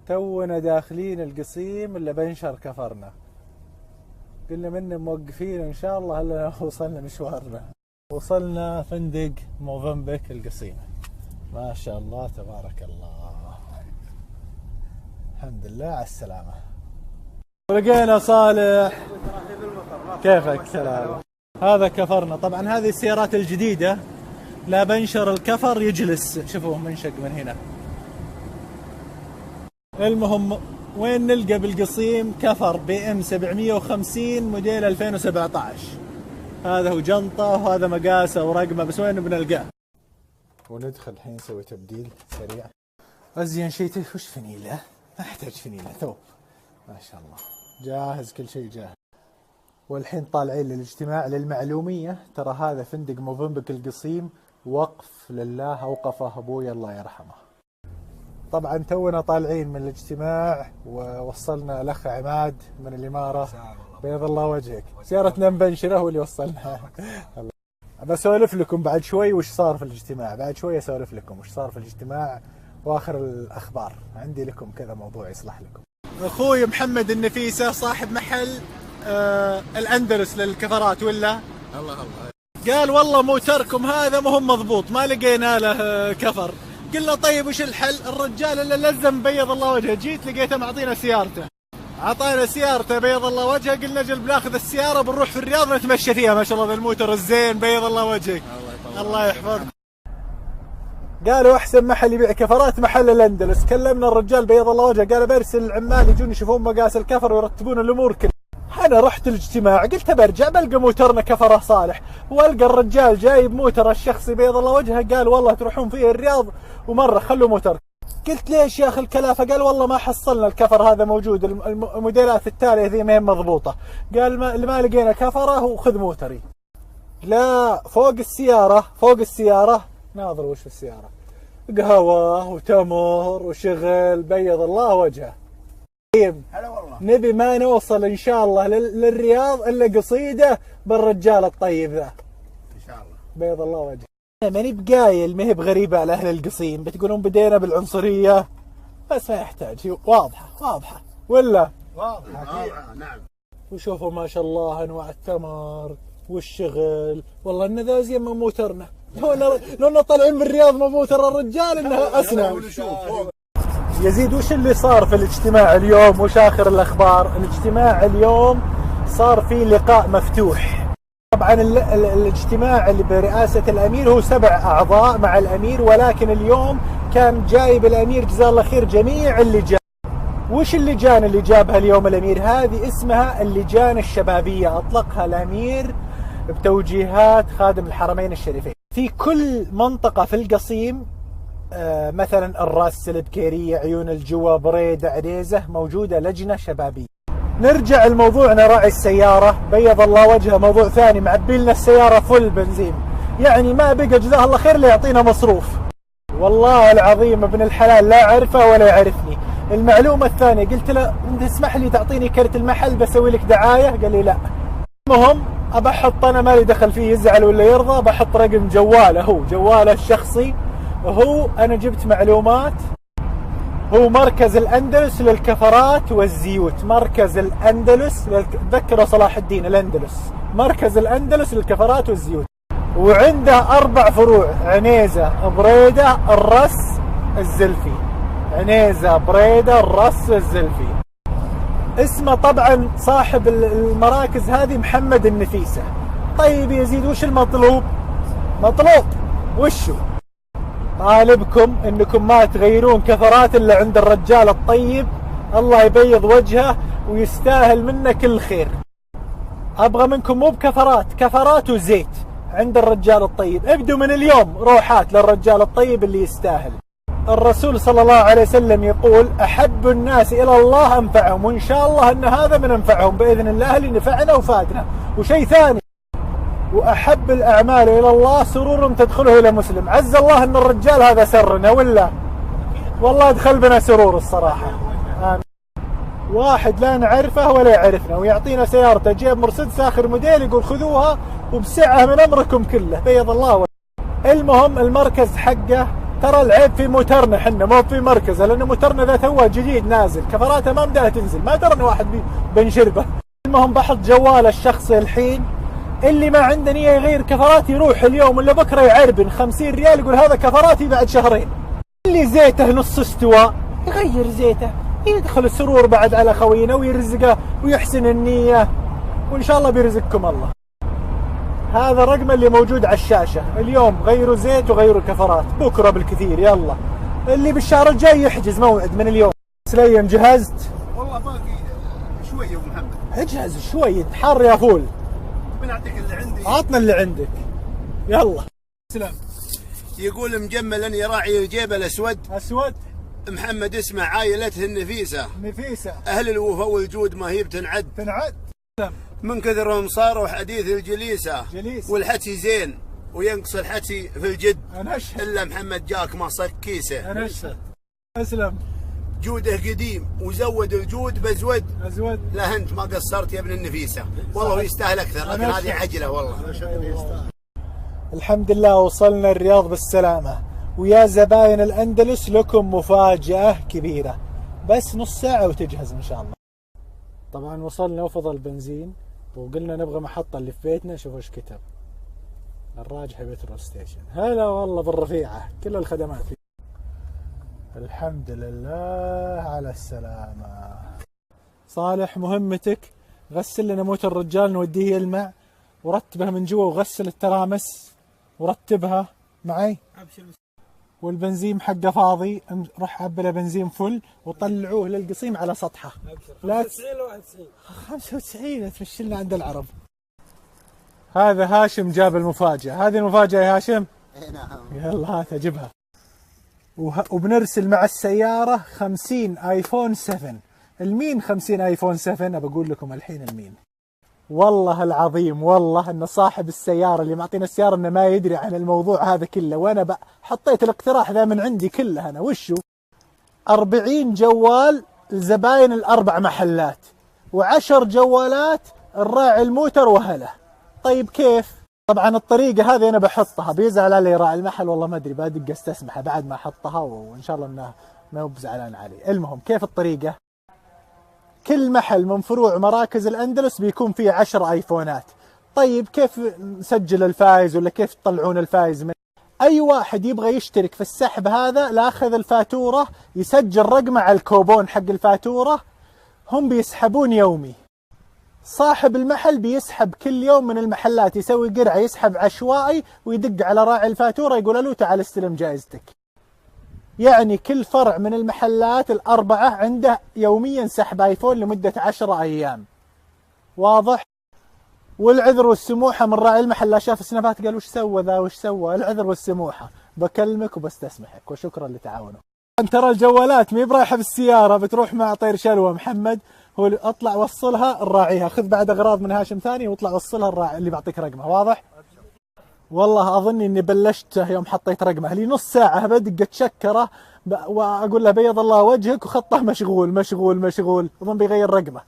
تونا داخلين القصيم اللي بنشر كفرنا، قلنا منا موقفين ان شاء الله هلا وصلنا مشوارنا. وصلنا فندق موفنبيك القصيم، ما شاء الله تبارك الله. الحمد لله على السلامة. لقينا صالح، كيفك؟ سلام. هذا كفرنا، طبعا هذه السيارات الجديدة لا بنشر الكفر يجلس، شوفوه منشق من هنا. المهم وين نلقى بالقصيم كفر BM 750 موديل 2017. هذا هو جنطة وهذا مقاسه ورقمه، بس وين بنلقاه؟ وندخل الحين نسوي تبديل سريع. أزين شيء وش فنيلة؟ ما أحتاج فنيلة، ثوب ما شاء الله جاهز، كل شيء جاهز. والحين طالعين للاجتماع. للمعلومية ترى هذا فندق موفنبيك القصيم وقف لله، أوقفه أبوي الله يرحمه. طبعا تونا طالعين من الاجتماع ووصلنا الأخ عماد من الإمارة، بيض الله وجهك. سيارتنا مبنشرة هو اللي وصلنا. بسولف لكم بعد شوي وش صار في الاجتماع، بعد شوي أسولف لكم وش صار في الاجتماع وآخر الأخبار. عندي لكم كذا موضوع يصلح لكم. أخوي محمد النفيسة صاحب محل الأندلس للكفرات، ولا الله قال والله موتركم هذا ما هو مضبوط، ما لقينا له كفر. قلنا طيب وش الحل؟ الرجال اللي لزم بيض الله وجهه، جيت لقيته معطينا سيارته، عطانا سيارته بيض الله وجهه. قلنا نجل بناخذ السيارة بنروح في الرياض نتمشى فيها، ما شاء الله ذا الموتر الزين بيض الله وجهك. الله يحفظك. قالوا احسن محل يبيع كفرات محل الأندلس. كلمنا الرجال بيض الله وجهه، قال برسل العمال يجون يشوفون مقاس الكفر ويرتبون الامور كلها. انا رحت الاجتماع قلت برجع بلقى موترنا كفره صالح، والقى الرجال جايب موتر الشخصي بيض الله وجهه، قال والله تروحون فيه الرياض ومره خلوا موتر. قلت ليش يا اخي الكلافه؟ قال والله ما حصلنا الكفر هذا موجود، الموديلات التاليه ذي ما هي مضبوطه. قال ما لقينا كفره وخذ موتري. لا فوق السياره ناظر وش في السياره، قهوه وتمر وشغل بيض الله وجهه. طيب نبي ما نوصل ان شاء الله للرياض الا قصيده بالرجال الطيب ذا ان شاء الله بيض الله وجهه. ماني بقايل، ما هي بغريبه على اهل القصيم، بتقولون بدينا بالعنصريه، بس ما يحتاج، هي واضحه ولا واضحه. نعم. وشوفوا ما شاء الله انواع التمر والشغل، والله ان ذا زين من موترنا. لو طالعين من الرياض من موتر الرجال انها اسنى. يزيد وش اللي صار في الاجتماع اليوم؟ وش آخر الأخبار؟ الاجتماع اليوم صار فيه لقاء مفتوح. طبعا الاجتماع اللي برئاسة الأمير هو 7 أعضاء مع الأمير، ولكن اليوم كان جايب الأمير جزاه الله خير جميع اللجان. وش اللجان اللي جابها اليوم الأمير؟ هذه اسمها اللجان الشبابية، أطلقها الأمير بتوجيهات خادم الحرمين الشريفين. في كل منطقة في القصيم، مثلا الراس، البكيرية، عيون الجوا، بريدة، عنيزة، موجودة لجنة شبابية. نرجع لموضوعنا راعي السيارة بيض الله وجهه، موضوع ثاني. معبيلنا السيارة فل بنزين، يعني ما بقى جزاه الله خير ليعطينا مصروف. والله العظيم ابن الحلال لا أعرفه ولا يعرفني. المعلومة الثانية قلت له انت اسمح لي تعطيني كرت المحل بسوي لك دعاية، قال لي لا. المهم أبحط، أنا مالي دخل فيه يزعل ولا يرضى، بحط رقم جواله، هو جواله الشخصي. هو أنا جبت معلومات، هو مركز الأندلس للكفرات والزيوت، مركز الأندلس تذكروا صلاح الدين الأندلس، مركز الأندلس للكفرات والزيوت. وعنده 4 فروع، عنيزة، بريدة، الرس، الزلفي. عنيزة، بريدة، الرس، الزلفي. اسمه طبعا صاحب المراكز هذه محمد النفيسة. طيب يزيد وش المطلوب؟ مطلوب وشو؟ طالبكم انكم ما تغيرون كفرات الا عند الرجال الطيب، الله يبيض وجهه ويستاهل منه كل خير. ابغى منكم مو بكفرات، كفرات وزيت عند الرجال الطيب. ابدوا من اليوم روحات للرجال الطيب اللي يستاهل. الرسول صلى الله عليه وسلم يقول احب الناس الى الله انفعهم، وان شاء الله ان هذا من انفعهم باذن الله اللي نفعنا وفادنا. وشيء ثاني، وأحب الأعمال إلى الله سرور تدخله إلى مسلم. عز الله أن الرجال هذا سرنا، ولا والله دخل بنا سرور الصراحة. آمين. واحد لا نعرفه ولا يعرفنا ويعطينا سيارته جيب مرسيدس آخر موديل، يقول خذوها وبسعة من أمركم كله، بيض الله وجهه. المهم المركز حقه ترى العيب في موترنا حنا مو في مركزه، لان موترنا ذا توه جديد نازل، كفراته ما بدها تنزل، ما درنا واحد بنشربه. المهم بحط جواله الشخصي الحين، اللي ما عنده نيه يغير كفرات يروح اليوم ولا بكره يعربن 50 ريال يقول هذا كفراتي بعد شهرين. اللي زيته نص استواء يغير زيته، يدخل السرور بعد على خوينا ويرزقه ويحسن النيه، وان شاء الله بيرزقكم الله. هذا الرقم اللي موجود على الشاشه، اليوم غيروا زيت وغيروا كفرات، بكره بالكثير يلا. اللي بالشهر الجاي يحجز موعد من اليوم. سليم جهزت؟ والله باقي شوي يا ابو محمد. اجهز شوي، حار يا فول. بنعطيك اللي عندي. عطنا اللي عندك يلا. سلام. يقول مجملا يراعي الجيب الاسود. اسود. محمد اسمه عائلته النفيسه. نفيسه. اهل الوفاء والجود ما هي بتنعد. تنعد. من كثرهم صاروا حديث الجليسه. جليس. والحكي زين وينقص الحكي في الجد. انا اشهد. الا محمد جاك ما صك كيسه. انا اشهد. اسلم. جوده قديم وزود الجود بزود. ازود. لا انت ما قصرت يا ابن النفيسه، والله يستاهل اكثر، لكن هذه عجله والله. الحمد لله وصلنا الرياض بالسلامه، ويا زباين الاندلس لكم مفاجاه كبيره، بس نص ساعه وتجهز ان شاء الله. طبعا وصلنا وفضل بنزين، وقلنا نبغى محطه اللي في بيتنا. شوفوا ايش كتب، الراجحي بترول ستيشن. هلا والله بالرفيعه، كل الخدمات فيه. الحمد لله على السلامة. صالح مهمتك غسل لنا موت الرجال نوديه يلمع، ورتبها من جوا وغسل الترامس ورتبها معي. والبنزين حقه فاضي، روح عبله بنزين فل وطلعوه للقصيم على سطحه. لا 95 ولا 91؟ 95 تمشي لنا عند العرب. هذا هاشم جاب المفاجأة، هذه المفاجأة يا هاشم؟ اي نعم. يلا هات اجيبها. وبنرسل مع السيارة 50 ايفون 7. المين 50 ايفون 7؟ ابى اقول لكم الحين المين. والله العظيم والله ان صاحب السيارة اللي معطينا السيارة انه ما يدري عن الموضوع هذا كله، وانا حطيت الاقتراح ذا من عندي كله. انا وشو 40 جوال لزباين الاربع محلات، و10 جوالات الراعي الموتر وهله. طيب كيف؟ طبعا الطريقة هذه أنا بحطها، بيزعل علي راعي المحل والله ما أدري، بدق استسمحه بعد ما أحطها، وإن شاء الله إنه ما هو بزعلان علي. المهم كيف الطريقة؟ كل محل من فروع مراكز الأندلس بيكون فيه 10 آيفونات. طيب كيف نسجل الفائز ولا كيف تطلعون الفائز؟ من أي واحد يبغى يشترك في السحب هذا لاخذ الفاتورة يسجل رقمه على الكوبون حق الفاتورة، هم بيسحبون يومي. صاحب المحل بيسحب كل يوم من المحلات، يسوي قرعة، يسحب عشوائي ويدق على راعي الفاتورة يقول له تعال استلم جائزتك. يعني كل فرع من المحلات الأربعة عنده يوميا سحب آيفون لمدة 10 أيام. واضح؟ والعذر والسموحة من راعي المحل، لا شاف السنابات قال وش سوى ذا وش سوى. العذر والسموحة، بكلمك وبستسمحك وشكرا لتعاونه. ترى الجوالات مي برايحة بالسيارة، بتروح مع طير شلوى محمد، هو اطلع وصلها نراعيها، خذ بعد اغراض من هاشم ثاني واطلع وصلها الراعي اللي بعطيك رقمه. واضح؟ والله اظني اني بلشته يوم حطيت رقمه لي نص ساعه بدق اتشكره واقول له بيض الله وجهك، وخطه مشغول مشغول مشغول، اظن بيغير رقمه.